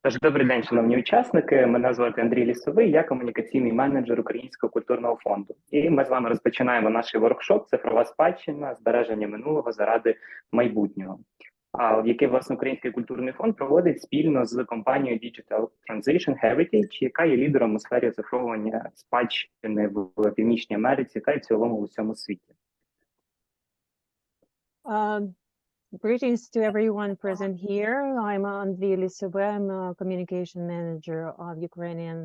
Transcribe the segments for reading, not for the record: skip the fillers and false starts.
Тож, добрий день, шановні учасники. Мене звати Андрій Лісовий, я комунікаційний менеджер Українського культурного фонду. І ми з вами розпочинаємо наш воркшоп «Цифрова спадщина. Збереження минулого, заради майбутнього», який, власне, Український культурний фонд проводить спільно з компанією Digital Transition Heritage, яка є лідером у сфері оцифровування спадщини в Північній Америці та й в цілому в усьому світі. Greetings to everyone present here. I'm Andriy Lisovay. I'm a communication manager of Ukrainian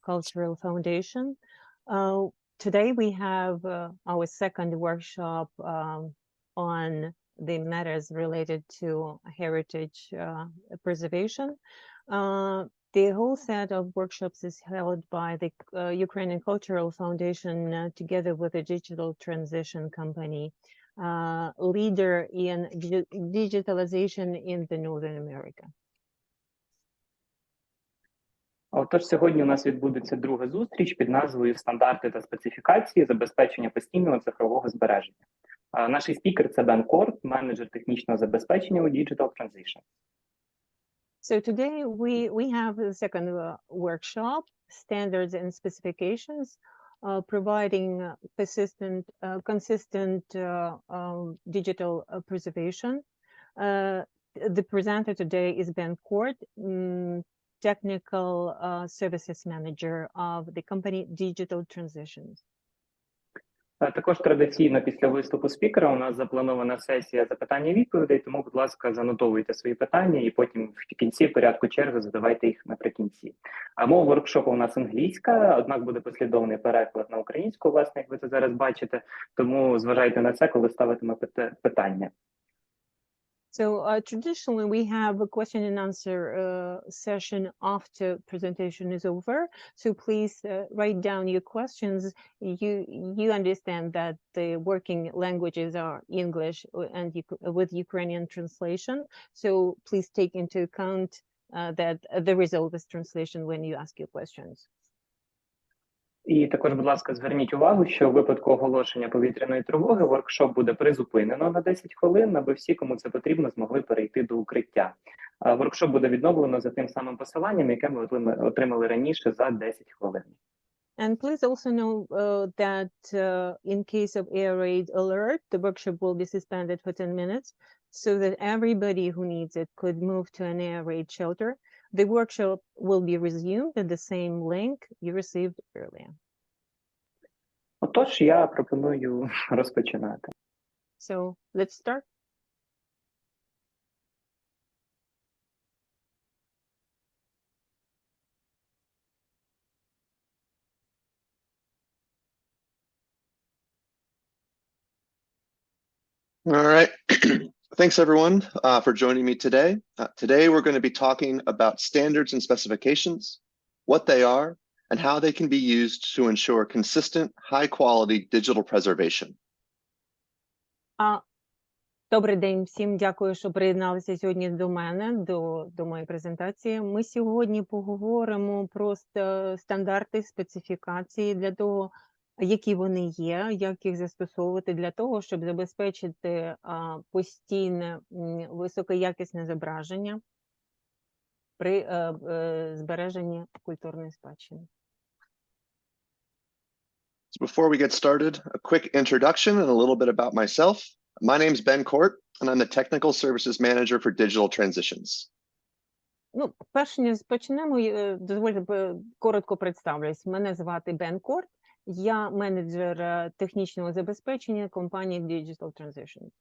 Cultural Foundation. Today we have our second workshop on the matters related to heritage preservation. The whole set of workshops is held by the Ukrainian Cultural Foundation together with a digital transition company. Leader in digitalization in the Northern America. Отож, сьогодні у нас відбудеться друга зустріч під назвою «Стандарти та специфікації. Забезпечення постійного цифрового збереження». Наш спікер – це Бен Корт, менеджер технічного забезпечення у Digital Transition. So today we have the second workshop, Standards and Specifications, providing consistent digital preservation. The presenter today is Ben Korт, technical services manager of the company Digital Transitions. Також традиційно після виступу спікера у нас запланована сесія запитань і відповідей, тому, будь ласка, занотовуйте свої питання і потім в кінці, в порядку черги, задавайте їх наприкінці. Мова воркшопу у нас англійська, однак буде послідовний переклад на українську, власне, як ви це зараз бачите, тому зважайте на це, коли ставитимете питання. So traditionally we have a question and answer session after presentation is over. So please write down your questions. You understand that the working languages are English and with Ukrainian translation. So please take into account that the result is translation when you ask your questions. І також, будь ласка, зверніть увагу, що у випадку оголошення повітряної тривоги воркшоп буде призупинено на 10 хвилин, аби всі, кому це потрібно, змогли перейти до укриття. Воркшоп буде відновлено за тим самим посиланням, яке ми отримали раніше за 10 хвилин. And please also know that in case of air raid alert, the workshop will be suspended for 10 minutes so that everybody who needs it could move to an air raid shelter. The workshop will be resumed at the same link you received earlier. Отож, я пропоную розпочинати. So, let's start. All right. Thanks, everyone, for joining me today. Today, we're going to be talking about standards and specifications, what they are, and how they can be used to ensure consistent, high-quality digital preservation. Добрий день всім. Дякую, що приєдналися сьогодні до мене, до моєї презентації. Ми сьогодні поговоримо про стандарти, специфікації для того, які вони є, як їх застосовувати для того, щоб забезпечити постійне, високоякісне зображення при збереженні культурної спадщини. So before we get started, a quick introduction and a little bit about myself. My name is Ben Korт, and I'm the Technical Services Manager for Digital Transitions. Ну, перш ніж почнемо, дозвольте коротко представлюсь. Мене звати Бен Корт. Я менеджер технічного забезпечення компанії Digital Transition.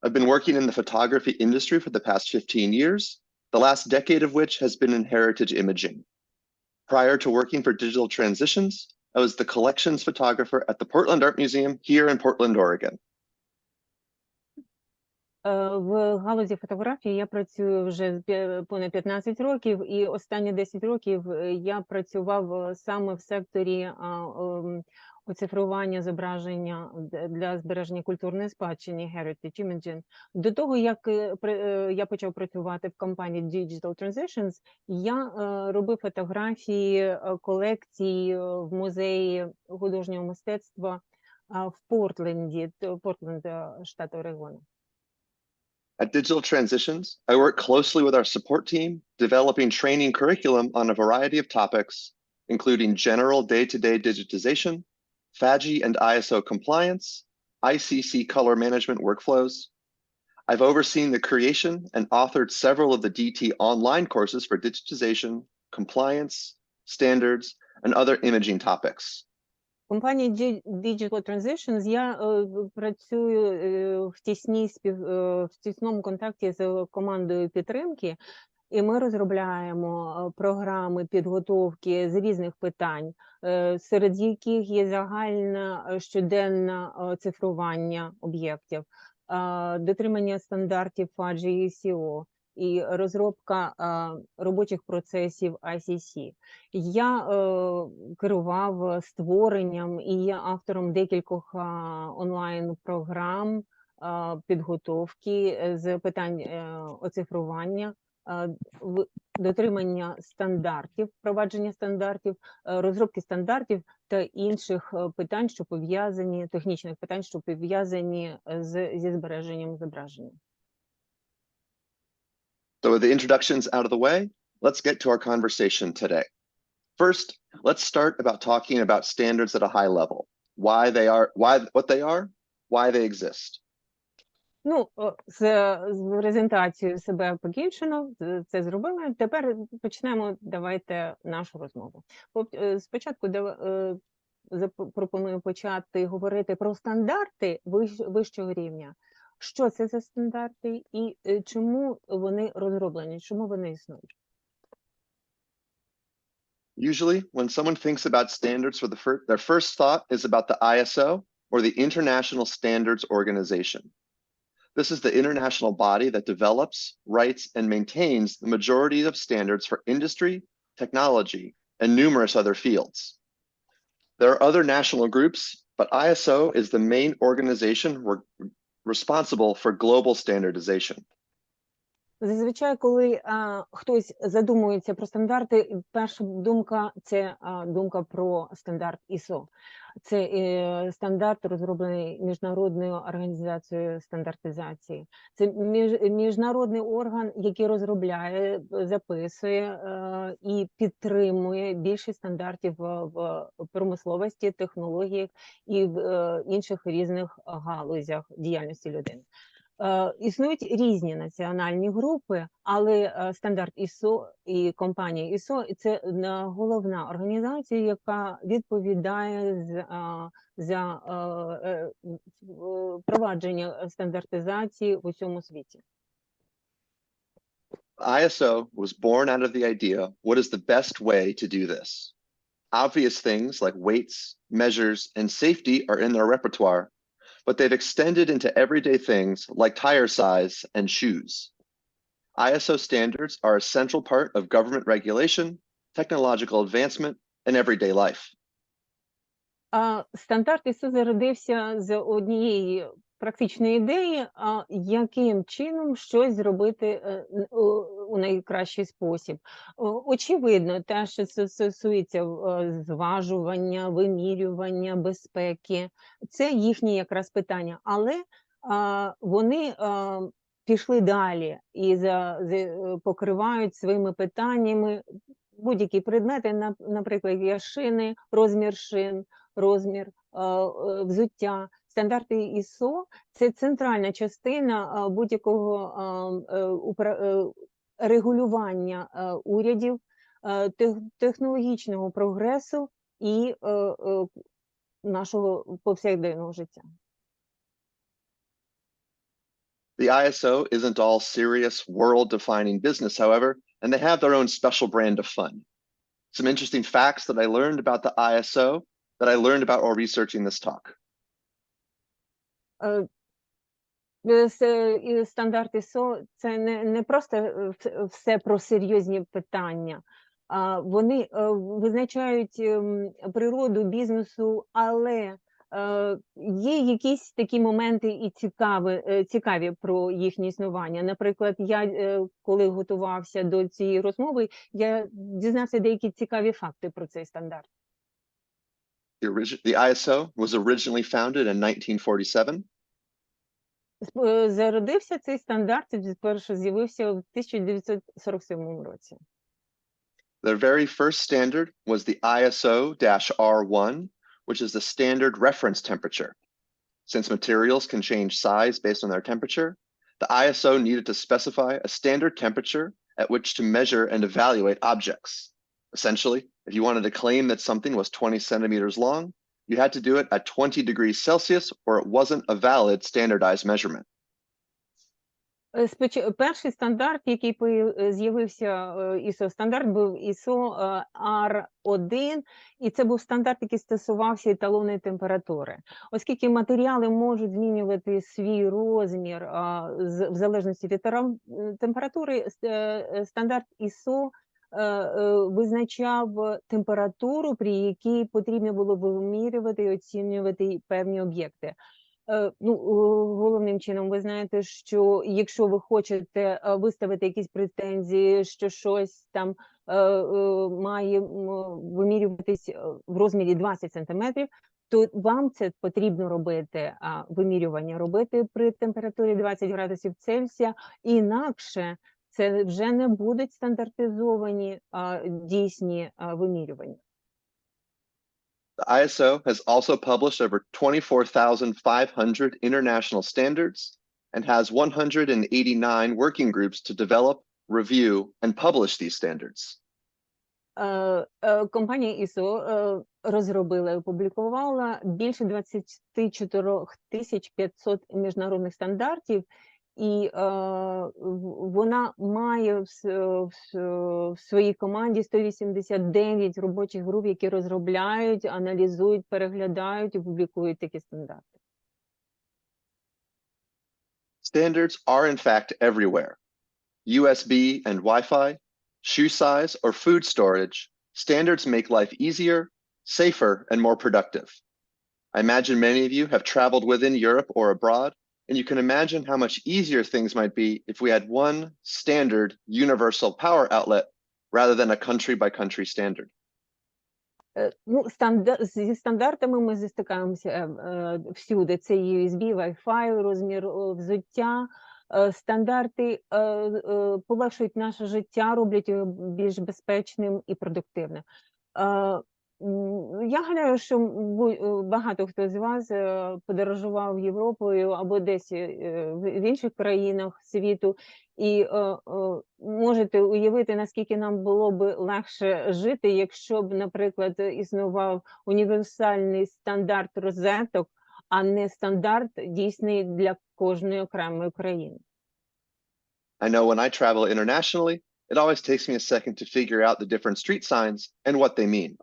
I've been working in the photography industry for the past 15 years, the last decade of which has been in heritage imaging. Prior to working for Digital Transitions, I was the collections photographer at the Portland Art Museum here in Portland, Oregon. В галузі фотографії я працюю вже понад 15 років, і останні 10 років я працював саме в секторі оцифрування зображення для збереження культурної спадщини, heritage imaging. До того, як я почав працювати в компанії Digital Transitions, я робив фотографії колекцій в музеї художнього мистецтва в Портленді, Портленд, штат Орегон. At Digital Transitions, I work closely with our support team, developing training curriculum on a variety of topics, including general day-to-day digitization, FADGI and ISO compliance, ICC color management workflows. I've overseen the creation and authored several of the DT online courses for digitization, compliance, standards, and other imaging topics. В компанії Digital Transitions я працюю в тісному контакті з командою підтримки, і ми розробляємо програми підготовки з різних питань, серед яких є загальне щоденне оцифрування об'єктів, дотримання стандартів FADGI і ISO, і розробка робочих процесів ICC. Я керував створенням і є автором декількох онлайн-програм підготовки з питань оцифрування, дотримання стандартів, впровадження стандартів, розробки стандартів та інших питань, що пов'язані, технічних питань, що пов'язані зі збереженням зображення. So with the introductions out of the way, let's get to our conversation today. First, let's start about talking about standards at a high level. What they are, why they exist. Ну, з презентацією себе покінчено, це зробили. Тепер почнемо, давайте, нашу розмову. Спочатку пропоную почати говорити про стандарти вищого рівня. Що це за стандарти і чому вони розроблені, чому вони існують? Usually, when someone thinks about standards, their first thought is about the ISO, or the International Standards Organization. This is the international body that develops, writes, and maintains the majority of standards for industry, technology, and numerous other fields. There are other national groups, but ISO is the main organization responsible for global standardization. Зазвичай, коли хтось задумується про стандарти, перша думка – це думка про стандарт ISO. Це стандарт, розроблений Міжнародною організацією стандартизації. Це міжнародний орган, який розробляє, записує і підтримує більшість стандартів в промисловості, технологіях і в інших різних галузях діяльності людини. Існують різні національні групи, але стандарт ISO і компанія ISO – це головна організація, яка відповідає за впровадження стандартизації в усьому світі. ISO was born out of the idea, what is the best way to do this? Obvious things like weights, measures, and safety are in their repertoire, but they've extended into everyday things like tire size and shoes. ISO standards are a central part of government regulation, technological advancement, and everyday life. Стандарт ISO зародився з однієї практичної ідеї, яким чином щось зробити у найкращий спосіб. Очевидно, те, що це стосується зважування, вимірювання, безпеки, це їхні якраз питання. Але вони пішли далі і покривають своїми питаннями будь-які предмети, наприклад, як шини, розмір шин, розмір взуття. Стандарти ISO – це центральна частина будь-якого регулювання урядів, технологічного прогресу і нашого повсякденного життя. The ISO isn't all serious, world-defining business, however, and they have their own special brand of fun. Some interesting facts that I learned about the ISO that I learned about while researching this talk. Стандарт ISO – це не просто все про серйозні питання. Вони визначають природу бізнесу, але є якісь такі моменти і цікаві про їхнє існування. Наприклад, я, коли готувався до цієї розмови, я дізнався деякі цікаві факти про цей стандарт. The ISO was originally founded in 1947. Зародився цей стандарт, вперше з'явився в 1947 році. The very first standard was the ISO-R1, which is the standard reference temperature. Since materials can change size based on their temperature, the ISO needed to specify a standard temperature at which to measure and evaluate objects. Essentially, if you wanted to claim that something was 20 centimeters long, you had to do it at 20 degrees Celsius or it wasn't a valid standardized measurement. Перший стандарт, який з'явився, ISO-стандарт, був ISO R1, і це був стандарт, який стосувався еталонної температури. Оскільки матеріали можуть змінювати свій розмір в залежності від температури, стандарт ISO визначав температуру, при якій потрібно було вимірювати і оцінювати певні об'єкти. Головним чином, ви знаєте, що якщо ви хочете виставити якісь претензії, що щось там має вимірюватись в розмірі 20 сантиметрів, то вам це потрібно робити, вимірювання робити при температурі 20 градусів Цельсія, інакше це вже не будуть стандартизовані дійсні вимірювання. The ISO has also published over 24,500 international standards and has 189 working groups to develop, review, and publish these standards. Компанія ISO розробила і опублікувала більше 24 500 міжнародних стандартів, і вона має в своїй команді 189 робочих груп, які розробляють, аналізують, переглядають і публікують такі стандарти. Standards are in fact everywhere. USB and Wi-Fi, shoe size or food storage, standards make life easier, safer, and more productive. I imagine many of you have traveled within Europe or abroad, and you can imagine how much easier things might be if we had one standard universal power outlet rather than a country-by-country standard. Зі стандартами ми стикаємося всюди. Це USB, Wi-Fi, розмір взуття. Стандарти полегшують наше життя, роблять його більш безпечним і продуктивним. Я гадаю, що багато хто з вас подорожував Європою або десь в інших країнах світу, і можете уявити, наскільки нам було б легше жити, якщо б, наприклад, існував універсальний стандарт розеток, а не стандарт дійсний для кожної окремої країни. I know when I travel internationally, it always takes me a second to figure out the different street signs and what they mean.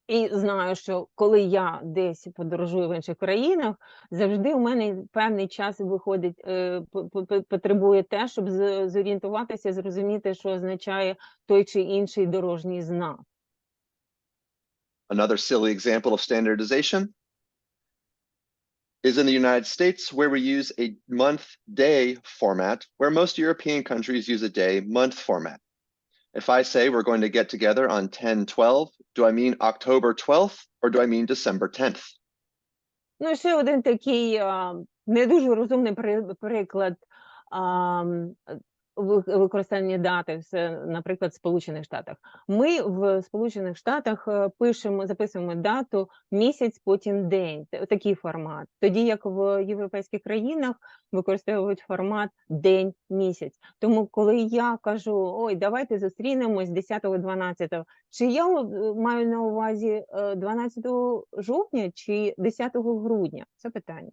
І знаю, що коли я десь подорожую в інших країнах, завжди у мене певний час виходить, потребує те, щоб зорієнтуватися, зрозуміти, що означає той чи інший дорожній знак. Another silly example of standardization is in the United States, where we use a month-day format, where most European countries use a day-month format. If I say we're going to get together on 10/12, do I mean October 12th or do I mean December 10th? Ще один такий не дуже розумний приклад використання дати, наприклад, в Сполучених Штатах. Ми в Сполучених Штатах записуємо дату місяць, потім день, такий формат. Тоді як в європейських країнах використовують формат день-місяць. Тому коли я кажу, ой, давайте зустрінемось 10-12, чи я маю на увазі 12 жовтня чи 10 грудня? Це питання.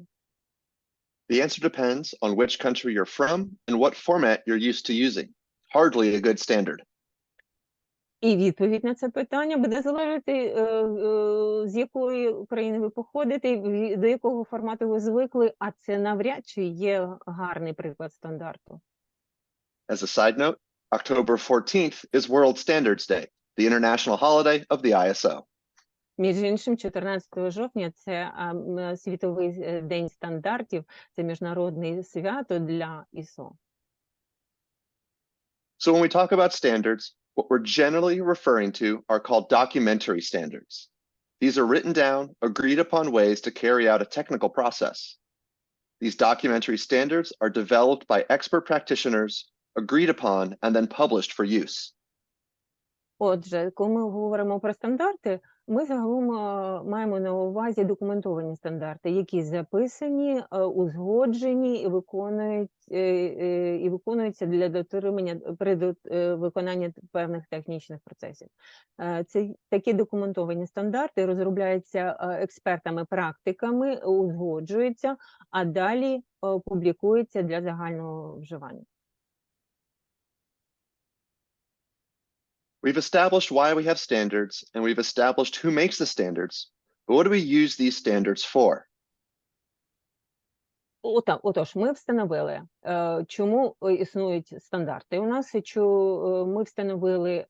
The answer depends on which country you're from and what format you're used to using. Hardly a good standard. І відповідь на це питання буде залежати, з якої країни ви походите, до якого формату ви звикли, а це навряд чи є гарний приклад стандарту. As a side note, October 14th is World Standards Day, the international holiday of the ISO. Між іншим, 14 жовтня – це Світовий день стандартів, це міжнародне свято для ISO. So when we talk about standards, what we're generally referring to are called documentary standards. These are written down, agreed upon ways to carry out a technical process. These documentary standards are developed by expert practitioners, agreed upon, and then published for use. Отже, коли ми говоримо про стандарти, ми загалом маємо на увазі документовані стандарти, які записані, узгоджені і виконуються для дотримання при виконанні певних технічних процесів. Такі документовані стандарти розробляються експертами-практиками, узгоджуються, а далі публікуються для загального вживання. We've established why we have standards, and we've established who makes the standards, but what do we use these standards for? Отож, ми встановили, чому існують стандарти у нас, і ми встановили,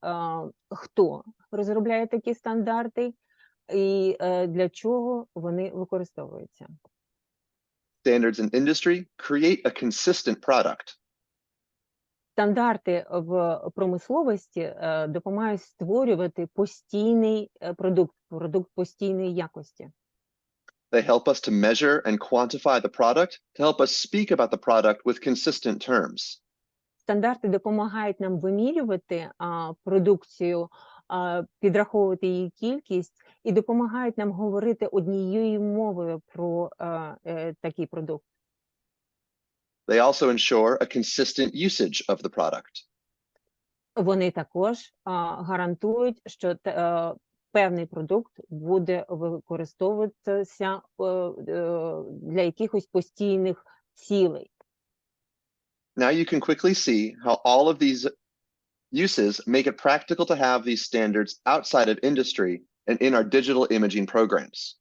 хто розробляє такі стандарти, і для чого вони використовуються. Standards in industry create a consistent product. Стандарти в промисловості допомагають створювати постійний продукт постійної якості. They help us to measure and quantify the product to help us speak about the product with consistent terms. Стандарти допомагають нам вимірювати продукцію, підраховувати її кількість і допомагають нам говорити однією мовою про такий продукт. They also ensure a consistent usage of the product. Вони також гарантують, що певний продукт буде використовуватися для якихось постійних цілей. Now you can quickly see how all of these uses make it practical to have these standards outside of industry and in our digital imaging programs.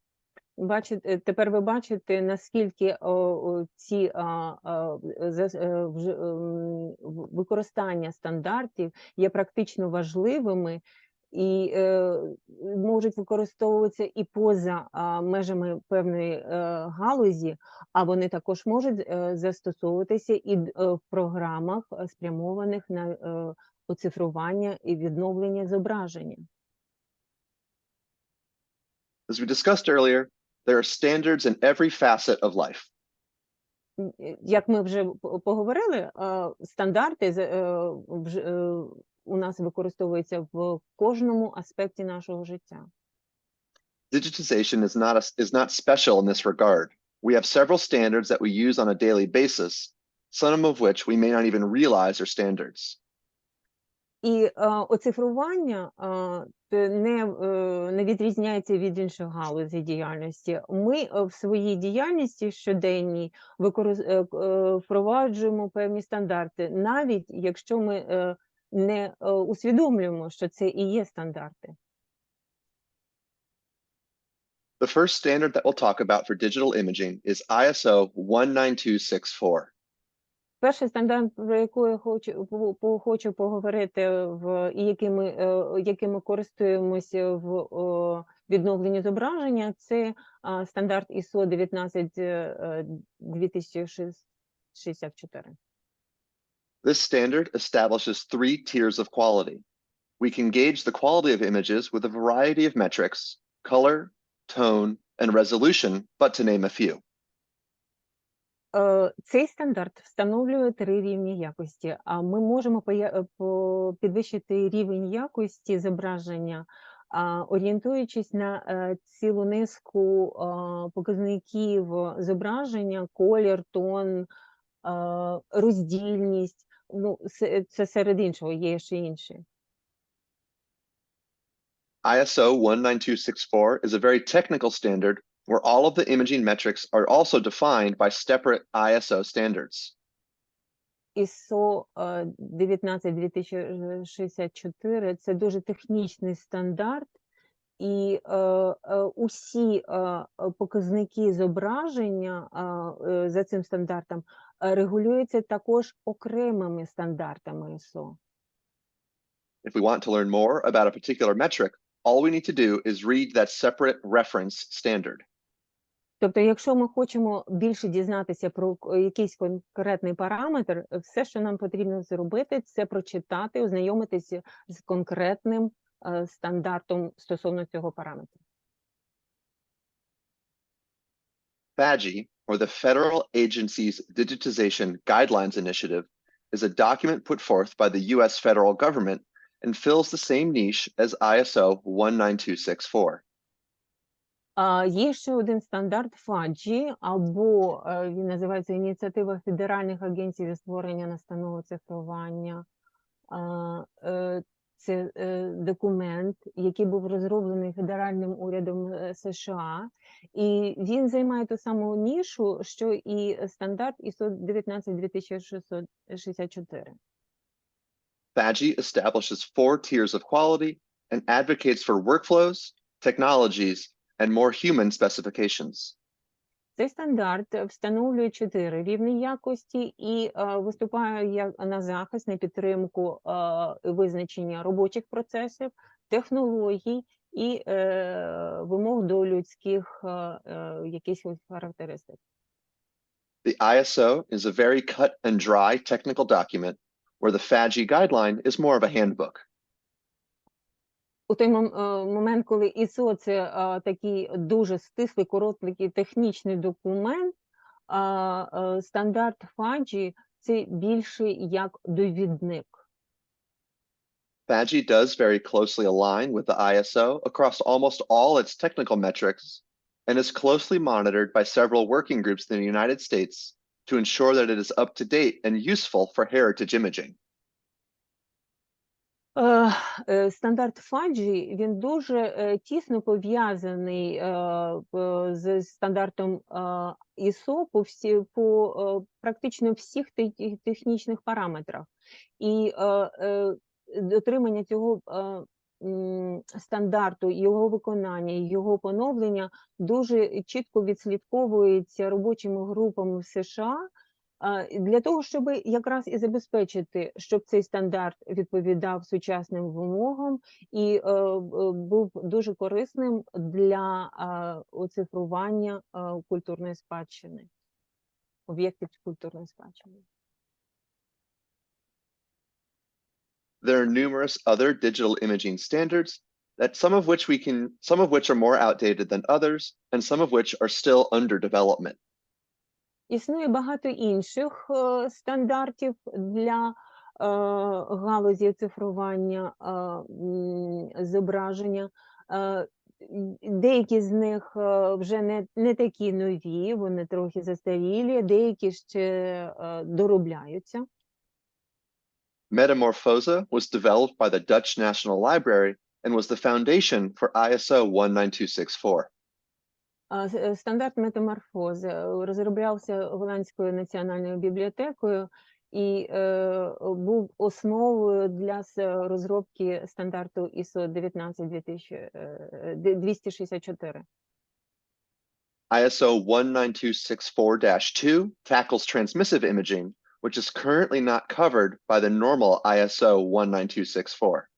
Тепер ви бачите, наскільки ці використання стандартів є практично важливими і можуть використовуватися і поза межами певної галузі, а вони також можуть застосовуватися і в програмах, спрямованих на оцифрування і відновлення зображення. As we discussed earlier, there are standards in every facet of life. Як ми вже поговорили, стандарти у нас використовуються в кожному аспекті нашого життя. Digitization is not special in this regard. We have several standards that we use on a daily basis, some of which we may not even realize are standards. І оцифрування не відрізняється від інших галузей діяльності. Ми в своїй діяльності щоденній впроваджуємо певні стандарти, навіть якщо ми не усвідомлюємо, що це і є стандарти. The first standard that we'll talk about for digital imaging is ISO 19264. Перший стандарт, про який я хочу поговорити, яким ми користуємося в відновленні зображення, це стандарт ISO 19064. This standard establishes 3 tiers of quality. We can gauge the quality of images with a variety of metrics: color, tone, and resolution, but to name a few. Цей стандарт встановлює 3 рівні якості, а ми можемо підвищити рівень якості зображення, орієнтуючись на цілу низку показників зображення: колір, тон, роздільність. Ну, це серед іншого, є ще інші. ISO 19264 is a very technical standard where all of the imaging metrics are also defined by separate ISO standards. ISO 19064 – це дуже технічний стандарт, і усі показники зображення за цим стандартом регулюються також окремими стандартами ISO. If we want to learn more about a particular metric, all we need to do is read that separate reference standard. Тобто, якщо ми хочемо більше дізнатися про якийсь конкретний параметр, все, що нам потрібно зробити, це прочитати, ознайомитися з конкретним стандартом стосовно цього параметру. FADGI or the Federal Agency's Digitization Guidelines Initiative, is a document put forth by the U.S. federal government and fills the same niche as ISO 19264. Є ще один стандарт FADGI, або він називається Ініціатива Федеральних агенцій зі створення настанови оцифрування. Це документ, який був розроблений федеральним урядом США, і він займає ту саму нішу, що і стандарт ISO 19664. FADGI establishes 4 tiers of quality and advocates for workflows, technologies, and more human specifications. Цей стандарт встановлює 4 рівні якості і виступає на захист, на підтримку визначення робочих процесів, технологій і вимог до людських якихось характеристик. The ISO is a very cut and dry technical document where the FADGI guideline is more of a handbook. У той момент, коли ISO – це такий дуже стислий, короткий технічний документ, стандарт FADGI – це більше як довідник. FADGI does very closely align with the ISO across almost all its technical metrics and is closely monitored by several working groups in the United States to ensure that it is up to date and useful for heritage imaging. Стандарт FADGI, він дуже тісно пов'язаний з стандартом ISO по практично всіх технічних параметрах. І дотримання цього стандарту, його виконання, його поновлення дуже чітко відслідковується робочими групами в США, для того, щоб якраз і забезпечити, щоб цей стандарт відповідав сучасним вимогам і був дуже корисним для оцифрування культурної спадщини, об'єктів культурної спадщини. There are numerous other digital imaging standards that some of which are more outdated than others, and some of which are still under development. Існує багато інших стандартів для галузі оцифрування зображення. Деякі з них вже не такі нові, вони трохи застарілі, деякі ще доробляються. Metamorphosa was developed by the Dutch National Library and was the foundation for ISO 19264. Стандарт метаморфози розроблявся Голландською національною бібліотекою і був основою для розробки стандарту ISO 19264. ISO 19264-2 tackles transmissive imaging, which is currently not covered by the normal ISO 19264.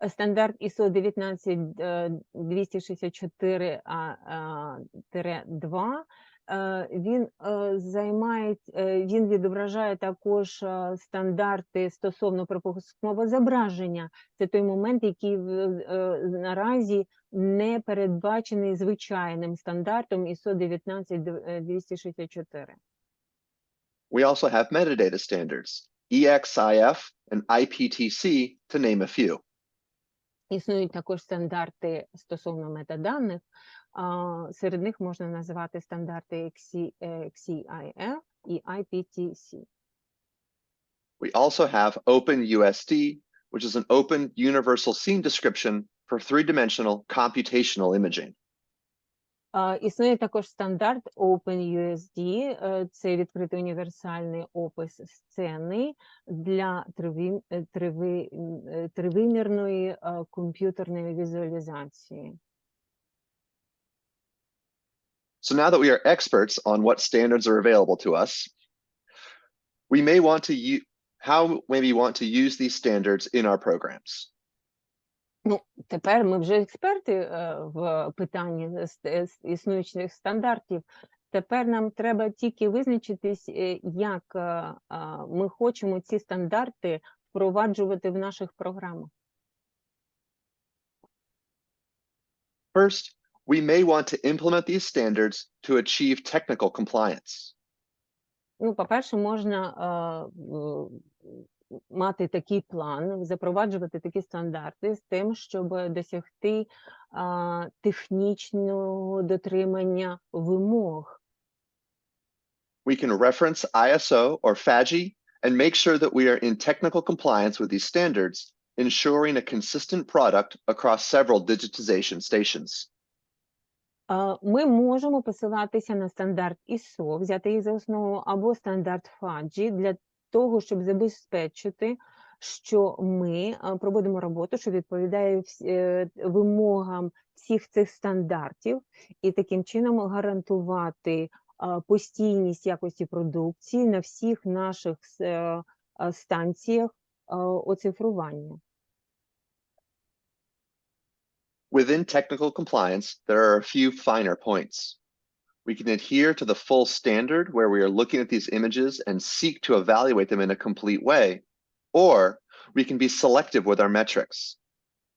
Стандарт ISO 19264-2, він відображає також стандарти стосовно пропускного зображення. Це той момент, який наразі не передбачений звичайним стандартом ISO 19264. We also have metadata standards, EXIF and IPTC, to name a few. Існують також стандарти стосовно метаданих. Серед них можна назвати стандарти XCIF і IPTC. We also have OpenUSD, which is an open universal scene description for three-dimensional computational imaging. Існує також стандарт OpenUSD, це відкритий універсальний опис сцени для тривимірної комп'ютерної візуалізації. So now that we are experts on what standards are available to us, we may want to use these standards in our programs. Тепер ми вже експерти в питанні існуючих стандартів. Тепер нам треба тільки визначитись, як ми хочемо ці стандарти впроваджувати в наших програмах. First, we may want to implement these standards to achieve technical compliance. Ну, по-перше, можна мати такий план, запроваджувати такі стандарти з тим, щоб досягти технічного дотримання вимог. We can reference ISO or FADGI and make sure that we are in technical compliance with these standards, ensuring a consistent product across several digitization stations. Ми можемо посилатися на стандарт ISO, взяти їх за основу, або стандарт FADGI для того, щоб забезпечити, що ми проводимо роботу, що відповідає вимогам всіх цих стандартів, і таким чином гарантувати постійність якості продукції на всіх наших станціях оцифрування. Within technical compliance, there are a few finer points. We can adhere to the full standard where we are looking at these images and seek to evaluate them in a complete way, or we can be selective with our metrics.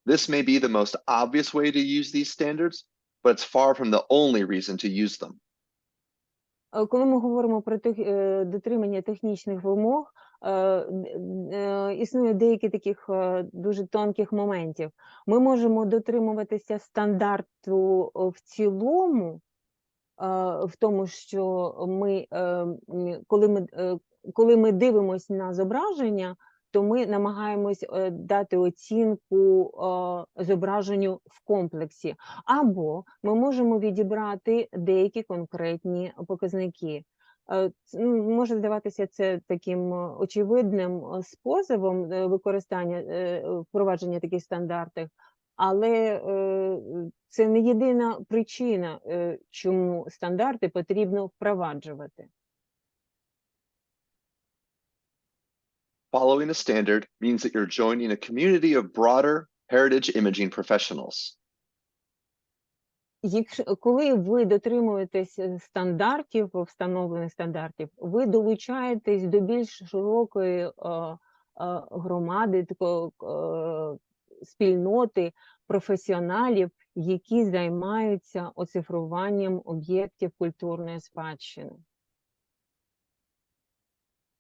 This may be the most obvious way to use these standards, but it's far from the only reason to use them. Коли ми говоримо про дотримання технічних вимог, існує деякі таких дуже тонких моментів. Ми можемо дотримуватися стандарту в цілому, в тому, що коли ми дивимося на зображення, то ми намагаємось дати оцінку зображенню в комплексі. Або ми можемо відібрати деякі конкретні показники. Може здаватися це таким очевидним способом впровадження таких стандартів, але це не єдина причина, чому стандарти потрібно впроваджувати. Following a standard means that you're joining a community of broader heritage imaging professionals. Коли ви дотримуєтесь стандартів, встановлених стандартів, ви долучаєтесь до більш широкої громади, спільноти професіоналів, які займаються оцифруванням об'єктів культурної спадщини.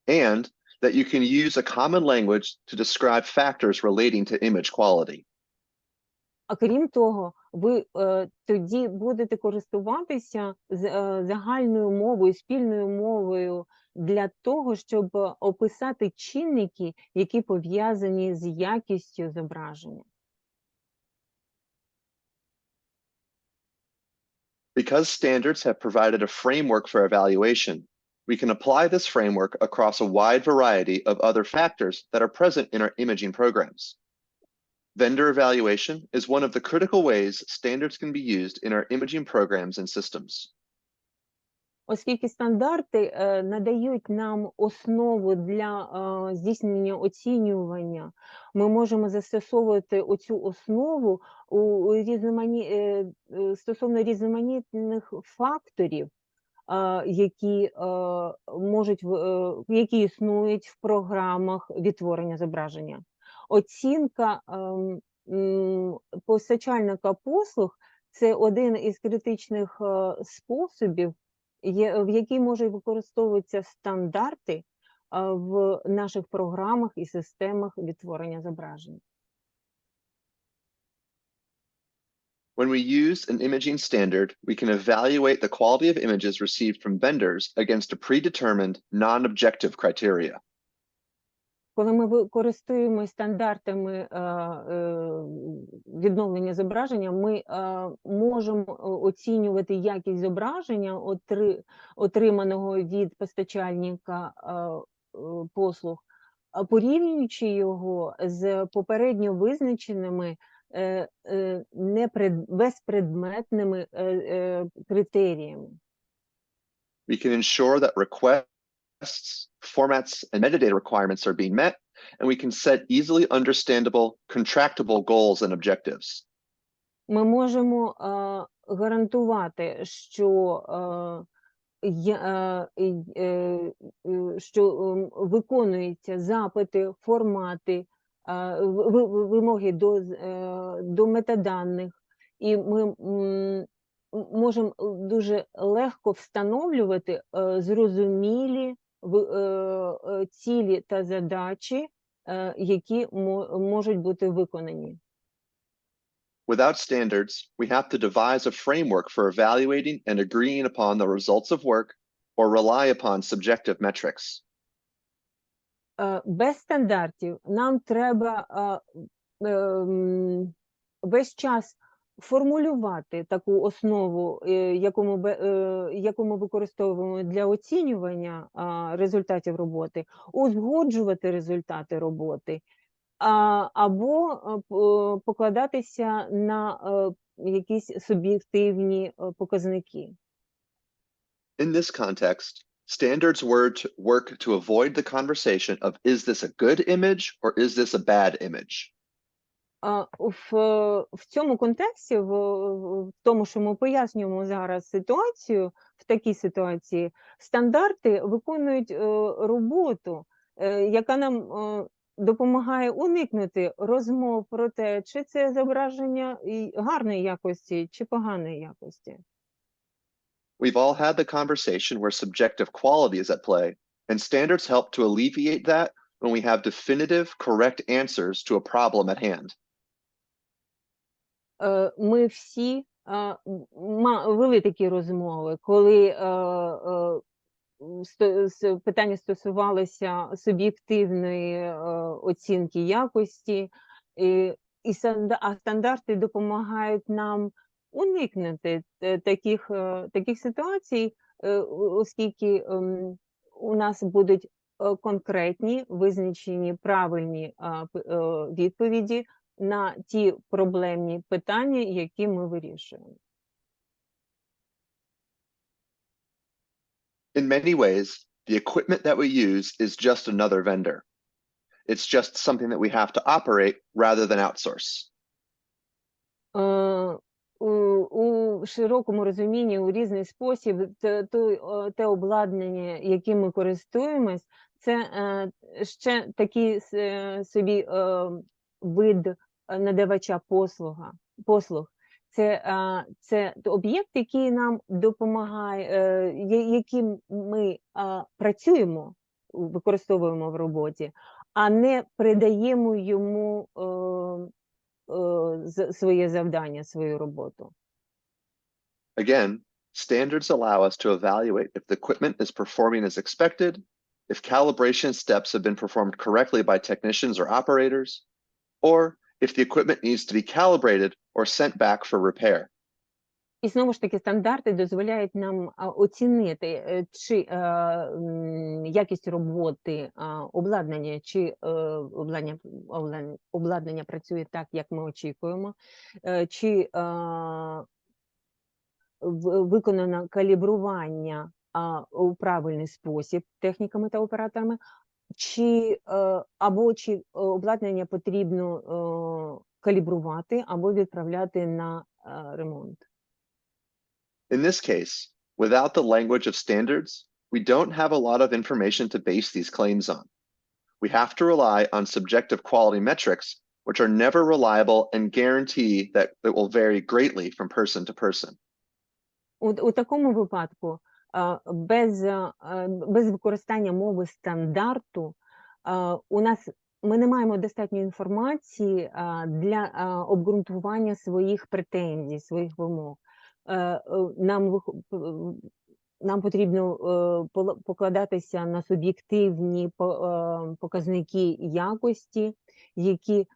And that you can use a common language to describe factors relating to image quality. А крім того, ви тоді будете користуватися загальною мовою, спільною мовою для того, щоб описати чинники, які пов'язані з якістю зображення. Because standards have provided a framework for evaluation, we can apply this framework across a wide variety of other factors that are present in our imaging programs. Vendor evaluation is one of the critical ways standards can be used in our imaging programs and systems. Оскільки стандарти надають нам основу для здійснення оцінювання, ми можемо застосовувати оцю основу стосовно різноманітних факторів, які існують в програмах відтворення зображення. Оцінка постачальника послуг – це один із критичних способів, в який можуть використовуватися стандарти в наших програмах і системах відтворення зображень. When we use an imaging standard, we can evaluate the quality of images received from vendors against a predetermined, non-objective criteria. Коли ми користуємося стандартами відновлення зображення, ми можемо оцінювати якість зображення, отриманого від постачальника послуг, порівнюючи його з попередньо визначеними безпредметними критеріями. We can ensure that requests, formats, and metadata requirements are being met, and we can set easily understandable, contractable goals and objectives. Ми можемо гарантувати, що виконуються запити, формати, вимоги до метаданих, і ми можемо дуже легко встановлювати зрозумілі цілі та задачі, які можуть бути виконані. Without standards, we have to devise a framework for evaluating and agreeing upon the results of work or rely upon subjective metrics. Без стандартів нам треба весь час формулювати таку основу, яку ми використовуємо для оцінювання результатів роботи, узгоджувати результати роботи, або покладатися на якісь суб'єктивні показники. In this context, standards work to avoid the conversation of is this a good image or is this a bad image? В цьому контексті, в тому, що ми пояснюємо зараз ситуацію, в такій ситуації, стандарти виконують роботу, яка нам допомагає уникнути розмов про те, чи це зображення гарної якості, чи поганої якості. We've all had the conversation where subjective quality is at play, and standards help to alleviate that when we have definitive, correct answers to a problem at hand. Ми всі вели такі розмови, коли питання стосувалося суб'єктивної оцінки якості, а стандарти допомагають нам уникнути таких ситуацій, оскільки у нас будуть конкретні, визначені правильні відповіді на ті проблемні питання, які ми вирішуємо. In many ways, the equipment that we use is just another vendor. It's just something that we have to operate rather than outsource. У широкому розумінні, у різний спосіб, те обладнання, яким ми користуємось, це ще такий собі вид надавача послуг. Це об'єкт, який нам допомагає, яким ми працюємо, використовуємо в роботі, а не придаємо йому своє завдання, свою роботу. Again, standards allow us to evaluate if the equipment is performing as expected, if calibration steps have been performed correctly by technicians or operators, or if the equipment needs to be calibrated or sent back for repair. І знову ж таки, стандарти дозволяють нам оцінити, чи якість роботи обладнання, чи обладнання працює так, як ми очікуємо, чи виконано калібрування у правильний спосіб техніками та операторами, чи обладнання потрібно калібрувати або відправляти на ремонт. In this case, without the language of standards, we don't have a lot of information to base these claims on. We have to rely on subjective quality metrics, which are never reliable and guarantee that it will vary greatly from person to person. У такому випадку, без використання мови стандарту, ми не маємо достатньо інформації для обґрунтування своїх претензій, своїх вимог. Нам потрібно покладатися на суб'єктивні показники якості, які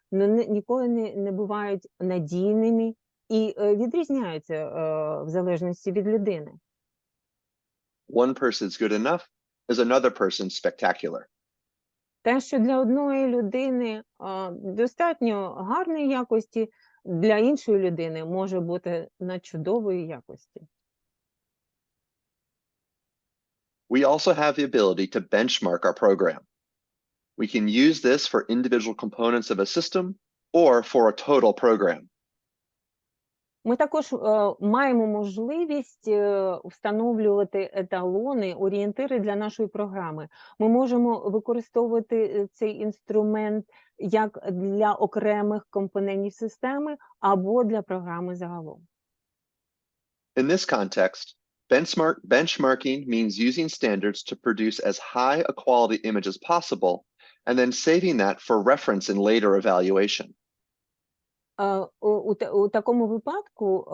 ніколи не бувають надійними і відрізняються в залежності від людини. One person's good enough is another person's spectacular. Те, що для одної людини достатньо гарної якості, для іншої людини може бути надчудової якості. We also have the ability to benchmark our program. We can use this for individual components of a system or for a total program. Ми також маємо можливість встановлювати еталони, орієнтири для нашої програми. Ми можемо використовувати цей інструмент як для окремих компонентів системи або для програми загалом. In this context, benchmarking means using standards to produce as high a quality image as possible, and then saving that for reference in later evaluation. У такому випадку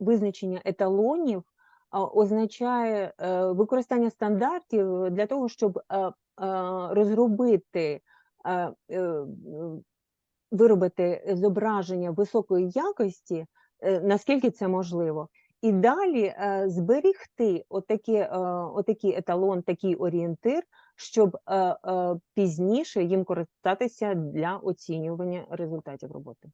визначення еталонів означає використання стандартів для того, щоб виробити зображення високої якості, наскільки це можливо, і далі зберігти отакий еталон, такий орієнтир, щоб пізніше їм користатися для оцінювання результатів роботи.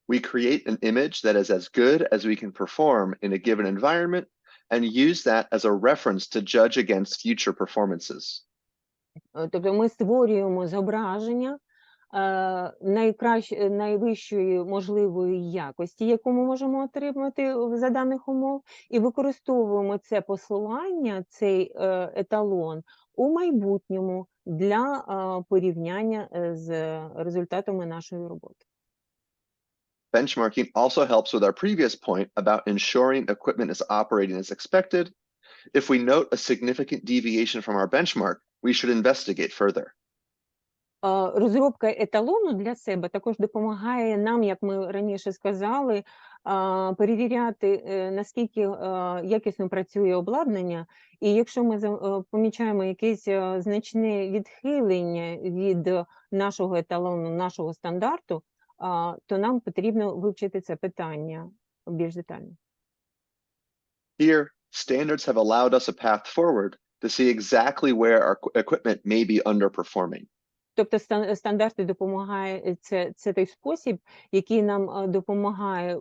We create an image that is as good as we can perform in a given environment and use that as a reference to judge against future performances. Тобто ми створюємо зображення найвищої можливої якості, яку ми можемо отримати за даних умов, і використовуємо це посилання, цей еталон у майбутньому для порівняння з результатами нашої роботи. Benchmarking also helps with our previous point about ensuring equipment is operating as expected. If we note a significant deviation from our benchmark, we should investigate further. Розробка еталону для себе також допомагає нам, як ми раніше сказали, перевіряти, наскільки якісно працює обладнання, і якщо ми помічаємо якесь значне відхилення від нашого еталону, нашого стандарту, то нам потрібно вивчити це питання більш детально. Here, standards have allowed us a path forward to see exactly where our equipment may be underperforming. Тобто стандарти допомагає, це той спосіб, який нам допомагає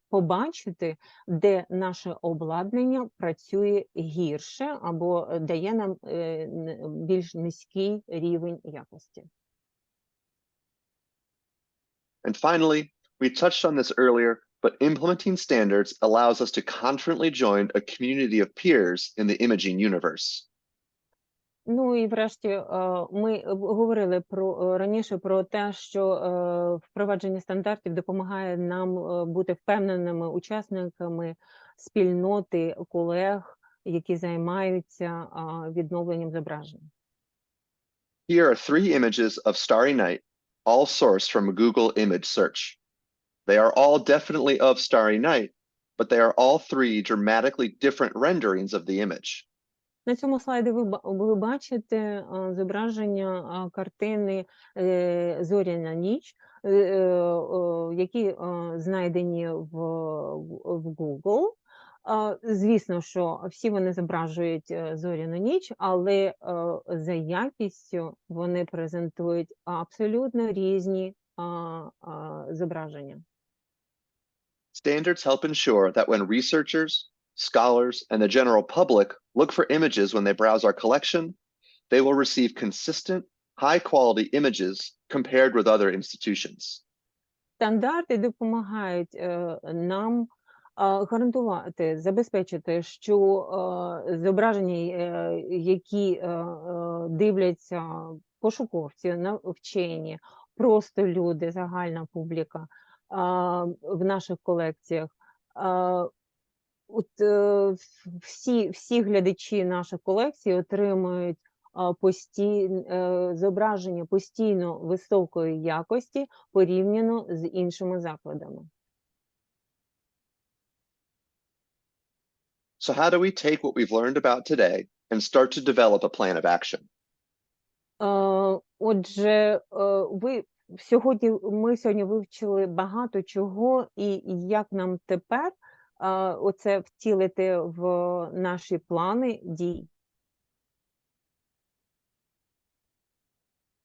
побачити, де наше обладнання працює гірше або дає нам більш низький рівень якості. And finally, we touched on this earlier, but implementing standards allows us to confidently join a community of peers in the imaging universe. Ну і врешті ми говорили раніше про те, що впровадження стандартів допомагає нам бути впевненими учасниками спільноти колег, які займаються відновленням зображень. Here are 3 images of starry night, all sourced from Google image search. They are all definitely of starry night, but they are all 3 dramatically different renderings of the image. На цьому слайді ви бачите зображення картини «Зоряна ніч», які знайдені в Google. Звісно, що всі вони зображують зоряну ніч, але за якістю вони презентують абсолютно різні зображення. Standards help ensure that when researchers, scholars, and the general public look for images when they browse our collection, they will receive consistent, high-quality images compared with other institutions. Стандарти допомагають нам гарантувати, забезпечити, що зображення, які дивляться пошуковці, вчені, просто люди, загальна публіка в наших колекціях, всі глядачі наших колекцій отримують зображення постійно високої якості порівняно з іншими закладами. So how do we take what we've learned about today and start to develop a plan of action? Отже, ми сьогодні вивчили багато чого, і як нам тепер оце втілити в наші плани дій.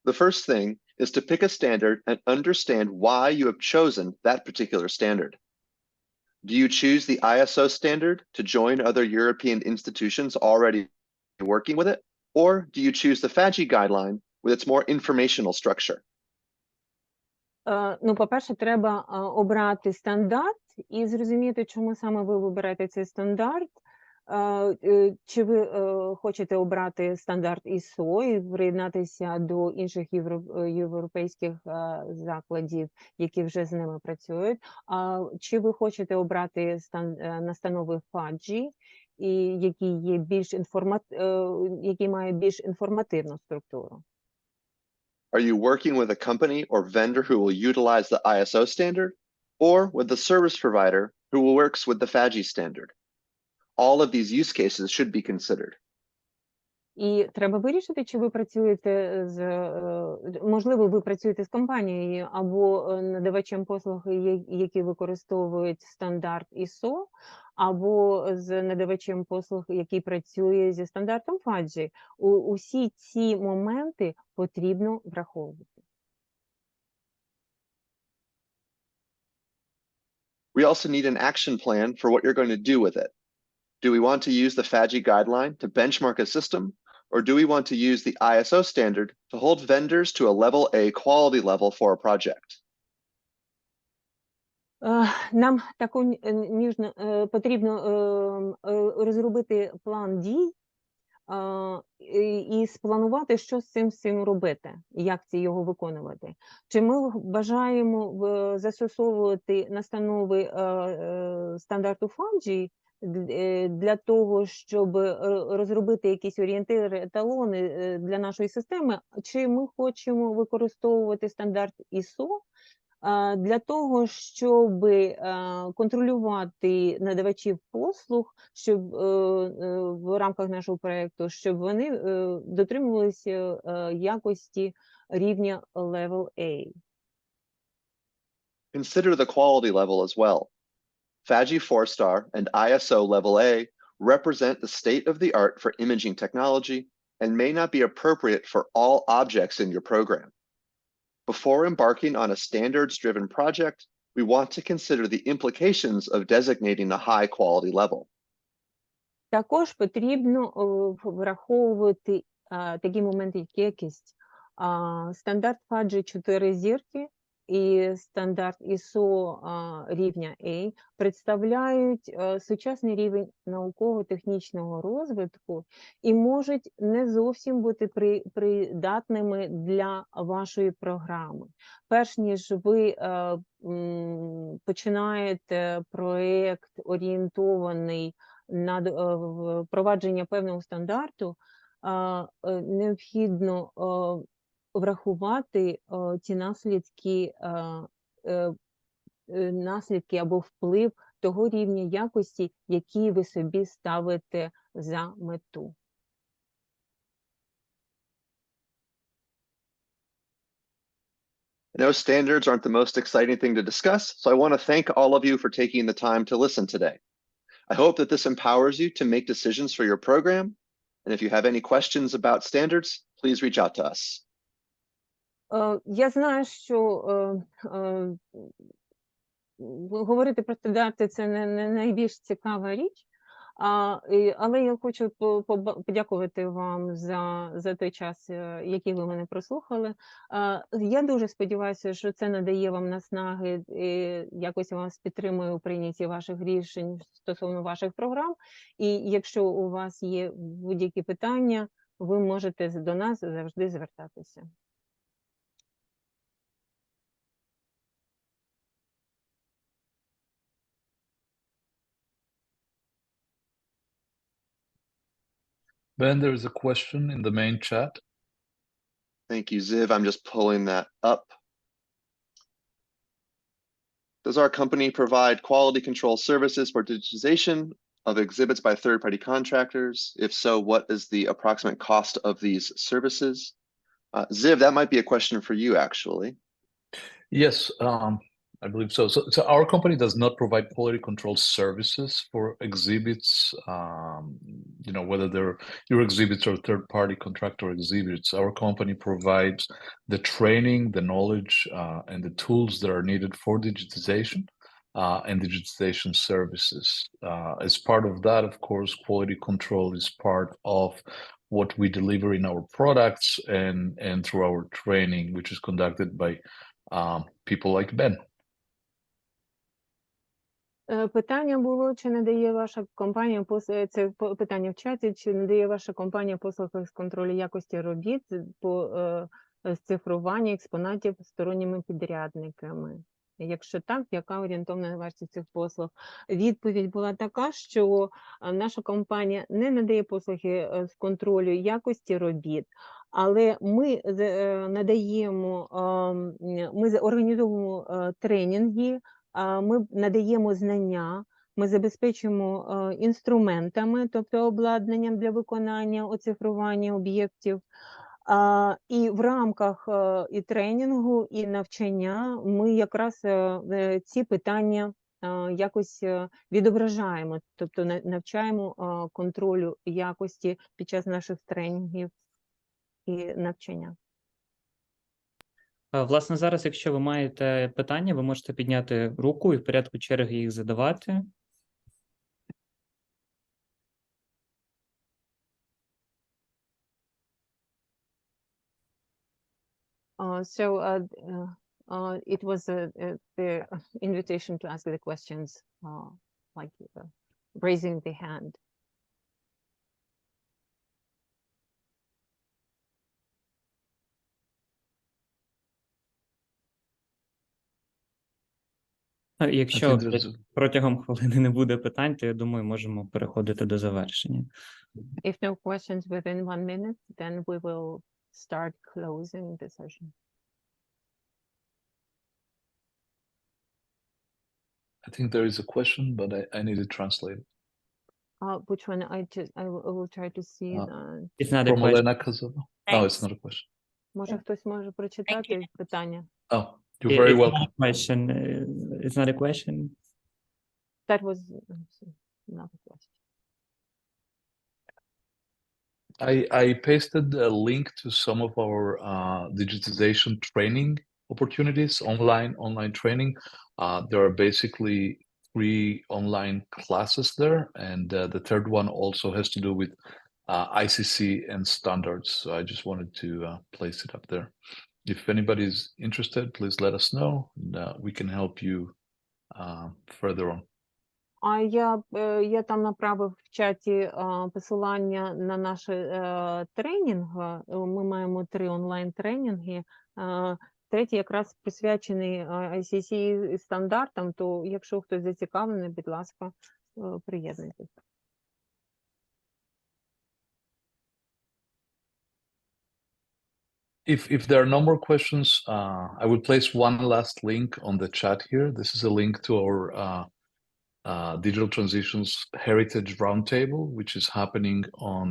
The first thing is to pick a standard and understand why you have chosen that particular standard. Do you choose the ISO standard to join other European institutions already working with it? Or do you choose the FADGI guideline with its more informational structure? Ну, по-перше, треба обрати стандарт і зрозуміти, чому саме ви вибираєте цей стандарт. Чи ви хочете обрати стандарт ISO і приєднатися до інших європейських закладів, які вже з ними працюють? Чи ви хочете обрати настанови FADGI, які мають більш інформативну структуру? Are you working with a company or vendor who will utilize the ISO standard, or with the service provider who works with the FADGI standard? All of these use cases should be considered. І треба вирішити, чи ви працюєте можливо, ви працюєте з компанією або надавачем послуг, які використовують стандарт ISO, або з надавачем послуг, який працює зі стандартом FADGI. Усі ці моменти потрібно враховувати. We also need an action plan for what you're going to do with it. Do we want to use the FADGI guideline to benchmark a system, or do we want to use the ISO standard to hold vendors to a level A quality level for a project? Нам потрібно розробити план дій і спланувати, що з цим робити, як його виконувати. Чи ми бажаємо застосовувати настанови стандарту FADGI для того, щоб розробити якісь орієнтири, еталони для нашої системи, чи ми хочемо використовувати стандарт ISO для того, щоб контролювати надавачів послуг, щоб в рамках нашого проєкту, щоб вони дотримувалися якості рівня Level A. Consider the quality level as well. FADGI 4-star and ISO Level A represent the state of the art for imaging technology and may not be appropriate for all objects in your program. Before embarking on a standards-driven project, we want to consider the implications of designating a high-quality level. Також потрібно враховувати такі моменти, як якість. Стандарт FADGI 4 зірки і стандарт ISO рівня A представляють сучасний рівень науково-технічного розвитку і можуть не зовсім бути придатними для вашої програми. Перш ніж ви починаєте проєкт, орієнтований на впровадження певного стандарту, необхідно врахувати ці наслідки або вплив того рівня якості, який ви собі ставите за мету. I know standards aren't the most exciting thing to discuss, so I want to thank all of you for taking the time to listen today. I hope that this empowers you to make decisions for your program, and if you have any questions about standards, please reach out to us. Я знаю, що говорити про стандарти – це не найбільш цікава річ, але я хочу подякувати вам за той час, який ви мене прослухали. Я дуже сподіваюся, що це надає вам наснаги, якось вас підтримує у прийнятті ваших рішень стосовно ваших програм. І якщо у вас є будь-які питання, ви можете до нас завжди звертатися. Ben, there is a question in the main chat. Thank you, Ziv. I'm just pulling that up. Does our company provide quality control services for digitization of exhibits by third-party contractors? If so, what is the approximate cost of these services? Ziv, that might be a question for you, actually. Yes, I believe so. So our company does not provide quality control services for exhibits, whether they're your exhibits or third-party contractor exhibits. Our company provides the training, the knowledge, and the tools that are needed for digitization and digitization services. As part of that, of course, quality control is part of what we deliver in our products and through our training, which is conducted by people like Ben. Питання було, чи надає ваша компанія це питання в чаті, чи надає ваша компанія послуги з контролю якості робіт по цифруванню експонатів сторонніми підрядниками? Якщо так, яка орієнтовна вартість цих послуг? Відповідь була така, що наша компанія не надає послуги з контролю якості робіт, але ми надаємо, ми організовуємо тренінги, ми надаємо знання, ми забезпечуємо інструментами, тобто обладнанням для виконання оцифрування об'єктів. І в рамках і тренінгу, і навчання ми якраз ці питання якось відображаємо, тобто навчаємо контролю якості під час наших тренінгів і навчання. Власне, зараз, якщо ви маєте питання, ви можете підняти руку і в порядку черги їх задавати. It was the invitation to ask the questions, like raising the hand. Якщо протягом хвилини не буде питань, то я думаю, можемо переходити до завершення. If no questions within 1 minute, then we will start closing the session. I think there is a question, but I need to translate it. Which one? I will try to see. It's not a From question. Olena Kazova. Oh, it's not a question. Може, хтось може прочитати питання? Oh, you're very It's welcome. not a question. It's not a question. That was not a question. I pasted a link to some of our digitization training opportunities, online training. There are basically 3 online classes there, and the third one also has to do with ICC and standards. So I just wanted to place it up there. If anybody's interested, please let us know, and we can help you further on. А я там направив в чаті посилання на наш тренінг. Ми маємо 3 онлайн-тренінги. Третій якраз присвячений ICC стандартам, то якщо хтось зацікавлений, будь ласка, приєднуйтесь. If there are no more questions, I will place one last link on the chat here. This is a link to our Digital Transitions Heritage Roundtable, which is happening on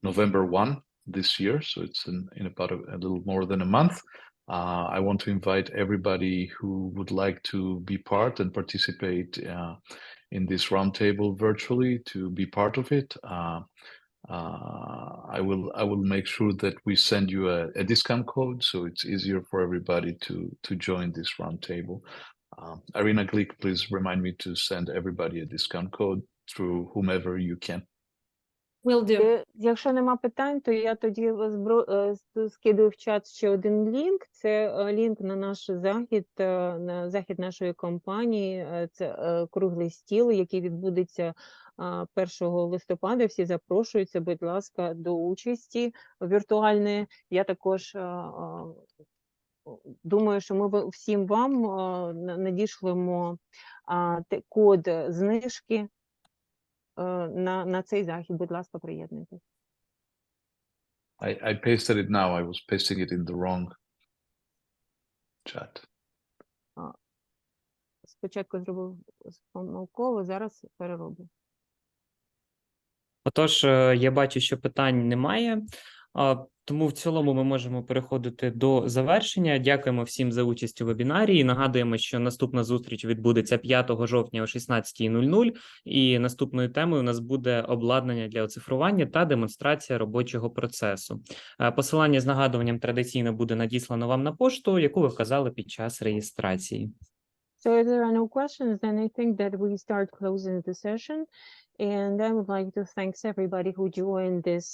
November 1 this year. So it's in about a little more than a month. I want to invite everybody who would like to be part and participate in this roundtable virtually to be part of it. I will make sure that we send you a discount code, so it's easier for everybody to join this roundtable. Irina Glick, please remind me to send everybody a discount code through whomever you can. Will do. Якщо нема питань, то я тоді скидаю в чат ще один лінк. Це лінк на наш захід, на захід нашої компанії. Це круглий стіл, який відбудеться 1 листопада. Всі запрошуються, будь ласка, до участі віртуальної. Я також думаю, що ми всім вам надішлемо код знижки на цей захід. Будь ласка, приєднуйтесь. I pasted it now. I was pasting it in the wrong chat. Спочатку зробив помилково, зараз перероблю. Отож, я бачу, що питань немає, тому в цілому ми можемо переходити до завершення. Дякуємо всім за участь у вебінарі і нагадуємо, що наступна зустріч відбудеться 5 жовтня о 16:00, і наступною темою у нас буде обладнання для оцифрування та демонстрація робочого процесу. Посилання з нагадуванням традиційно буде надіслано вам на пошту, яку ви вказали під час реєстрації. So if there are no questions, then I think that we start closing the session. And I would like to thank everybody who joined this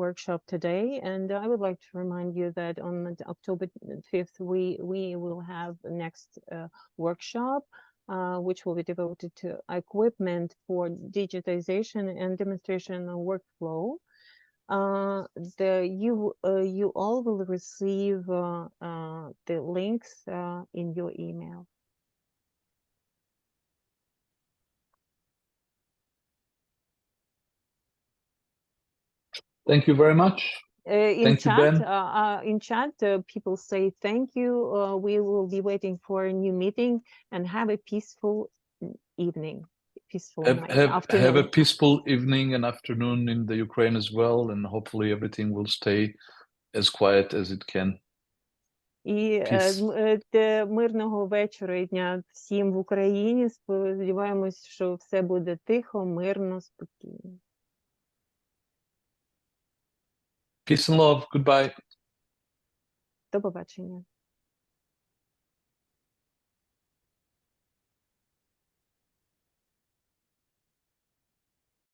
workshop today. And I would like to remind you that on October 5th, we will have the next workshop which will be devoted to equipment for digitization and demonstration workflow. You all will receive the links in your email. Thank you very much. In Thank you, chat, people say thank you. We will be waiting for a new meeting, and have a peaceful evening, peaceful night, afternoon. Have a peaceful evening and afternoon in the Ukraine as well, and hopefully everything will stay as quiet as it can. І мирного вечора і дня всім в Україні. Сподіваємось, що все буде тихо, мирно, спокійно. Peace and love. Goodbye. До побачення.